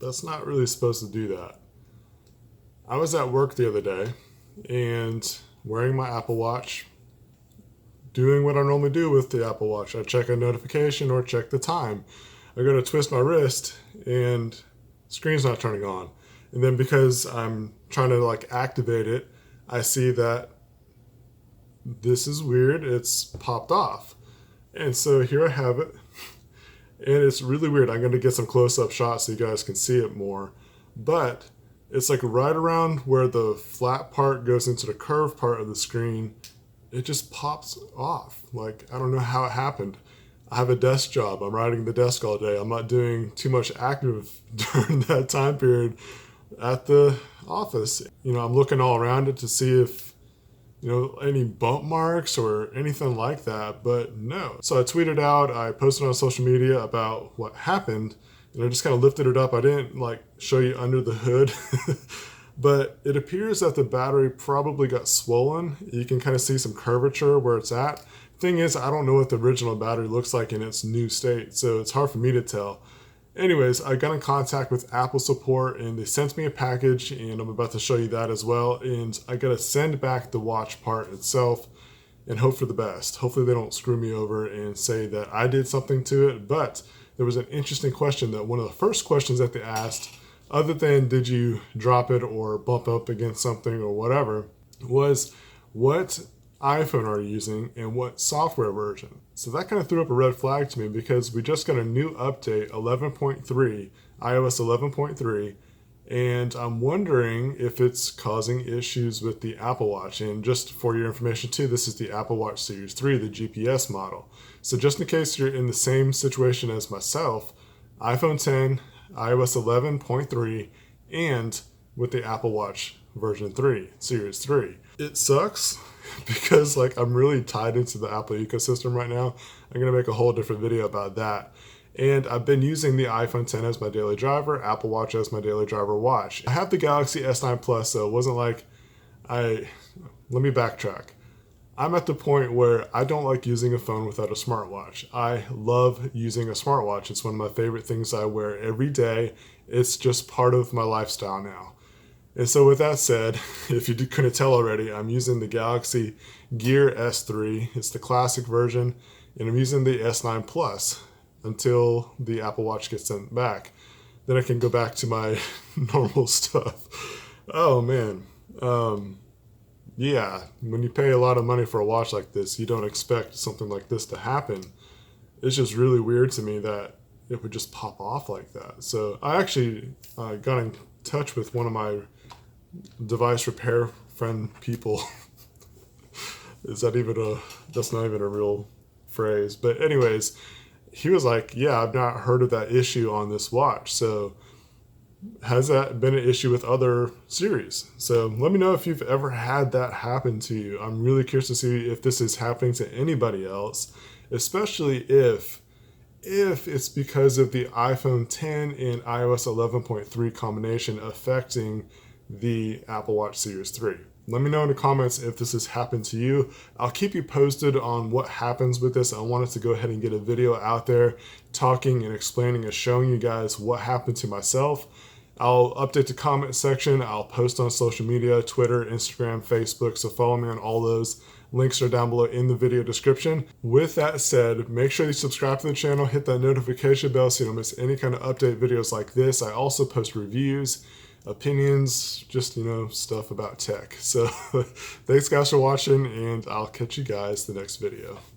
That's not really supposed to do that. I was at work the other day and wearing my Apple Watch, doing what I normally do with the Apple Watch. I check a notification or check the time. I go to twist my wrist and screen's not turning on. And then because I'm trying to like activate it, I see that this is weird. It's popped off. And so here I have it. And it's really weird. I'm going to get some close-up shots so you guys can see it more. But it's like right around where the flat part goes into the curved part of the screen. It just pops off. Like, I don't know how it happened. I have a desk job. I'm riding the desk all day. I'm not doing too much active during that time period at the office. You know, I'm looking all around it to see if, you know, any bump marks or anything like that, but no. So I tweeted out, I posted on social media about what happened, and I just kind of lifted it up. I didn't like show you under the hood, but it appears that the battery probably got swollen. You can kind of see some curvature where it's at. Thing is, I don't know what the original battery looks like in its new state, so it's hard for me to tell. Anyways, I got in contact with Apple support and they sent me a package, and I'm about to show you that as well. And I got to send back the watch part itself and hope for the best. Hopefully they don't screw me over and say that I did something to it. But there was an interesting question that one of the first questions that they asked, other than did you drop it or bump up against something or whatever, was what iPhone are you using and what software version? So that kind of threw up a red flag to me because we just got a new update, 11.3, iOS 11.3, and I'm wondering if it's causing issues with the Apple Watch. And just for your information too, this is the Apple Watch Series 3, the GPS model. So just in case you're in the same situation as myself, iPhone 10, iOS 11.3, and with the Apple Watch version 3, Series 3. It sucks because like I'm really tied into the Apple ecosystem right now. I'm going to make a whole different video about that. And I've been using the iPhone 10 as my daily driver, Apple Watch as my daily driver watch. I have the Galaxy S9 Plus, so it wasn't like let me backtrack. I'm at the point where I don't like using a phone without a smartwatch. I love using a smartwatch. It's one of my favorite things I wear every day. It's just part of my lifestyle now. And so with that said, if you couldn't tell already, I'm using the Galaxy Gear S3. It's the classic version, and I'm using the S9 Plus until the Apple Watch gets sent back. Then I can go back to my normal stuff. Oh man. Yeah, when you pay a lot of money for a watch like this, you don't expect something like this to happen. It's just really weird to me that it would just pop off like that. So I actually got in touch with one of my device repair friend people. That's not even a real phrase. But anyways, he was like, yeah, I've not heard of that issue on this watch. So has that been an issue with other series? So let me know if you've ever had that happen to you. I'm really curious to see if this is happening to anybody else, especially if it's because of the iPhone 10 and iOS 11.3 combination affecting the Apple Watch Series 3. Let me know in the comments if this has happened to you. I'll keep you posted on what happens with this. I wanted to go ahead and get a video out there talking and explaining and showing you guys what happened to myself. I'll update the comment section. I'll post on social media, Twitter, Instagram, Facebook, so follow me on all those. Links are down below in the video description. With that said, make sure you subscribe to the channel, hit that notification bell so you don't miss any kind of update videos like this. I also post reviews, opinions, just, you know, stuff about tech. So thanks guys for watching, and I'll catch you guys the next video.